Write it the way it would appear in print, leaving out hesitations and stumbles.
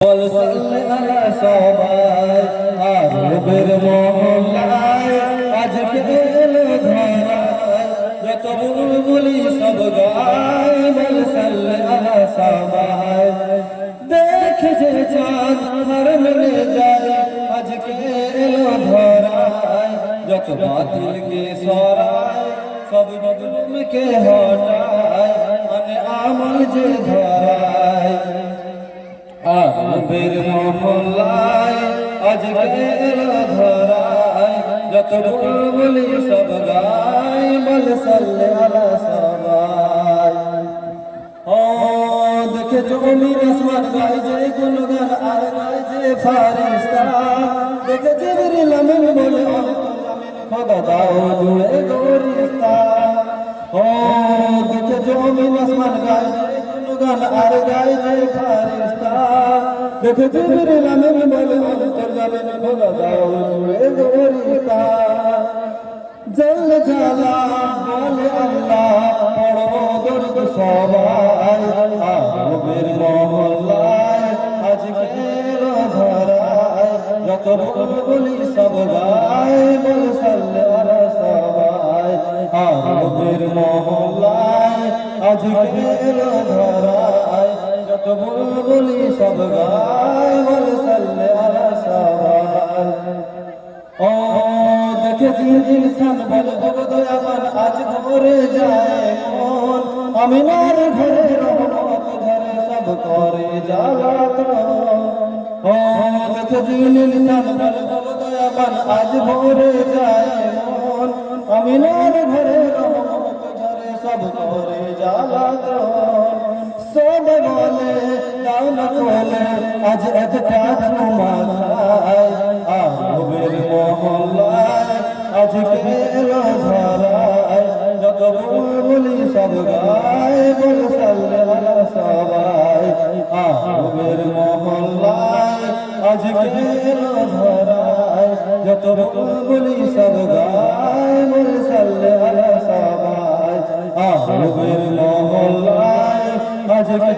বল সাল্লে আলা সবাই আরবের মহল্লায় আজকে এলো ধরায় যত বুলবুলি সব গায় বল সাল্লে আলা সবাই দেখে যে চাঁদ হার মেলে যায় আজকে এলো ধরায় যত বাতিলকে সরায় সব জুলুমকে হটায় মানে আমল যে ধরায় আরবের মহল্লায় আজকে এলো ধরায় যত বুলবুলি সব গায় বল সাল্লে আলা সবাই দেখে জমিন আসমান গায় যে গুণগান আর গায় যে ফারিস্তা দেখে জিবরিল আমিন বলে খোদা দাও জুড়ে গরিস্তা দেখে জমিন আসমান গায় গান আর গায় যে ফারিস্তা দেখে জিবরিল আমিন বলে অন্তর যাবেন খোদা দাও জুড়ে গরিস্তা জল জালা বলে আল্লাহ পড়ো দরুদ সবাই আরবের মহল্লায় আজকে এলো ধরায় যত বুলবুলি সব গায় বল সাল্লে আলা সবাই আরবের মহল্লায় আজকে এলো ধরায় যত বুলবুলি সব গায় বল সাল্লে আলা সবাই দেখে ইনসান বলে দয়াবান আজ ভরে যায় মন আমিনার ঘরে রহমত ঝরে সব করে জ্বালাতন দেখে ইনসান বলে দয়াবান আজ ভরে যায় মন আমিনার ঘরে রহমত ঝরে সব করে জ্বালাতন সব বলে দাও না কোলে আজ একটা চুমা খায় আরবের মহল্লায় আজকে এলো ধরায় যত বুলবুলি সব গায় বল সাল্লে আলা সবাই আরবের মহল্লায় আজকে এলো ধরায় যত বুলবুলি সব গায় বল সাল্লে আলা সবাই আরবের মহল্লায় আজকে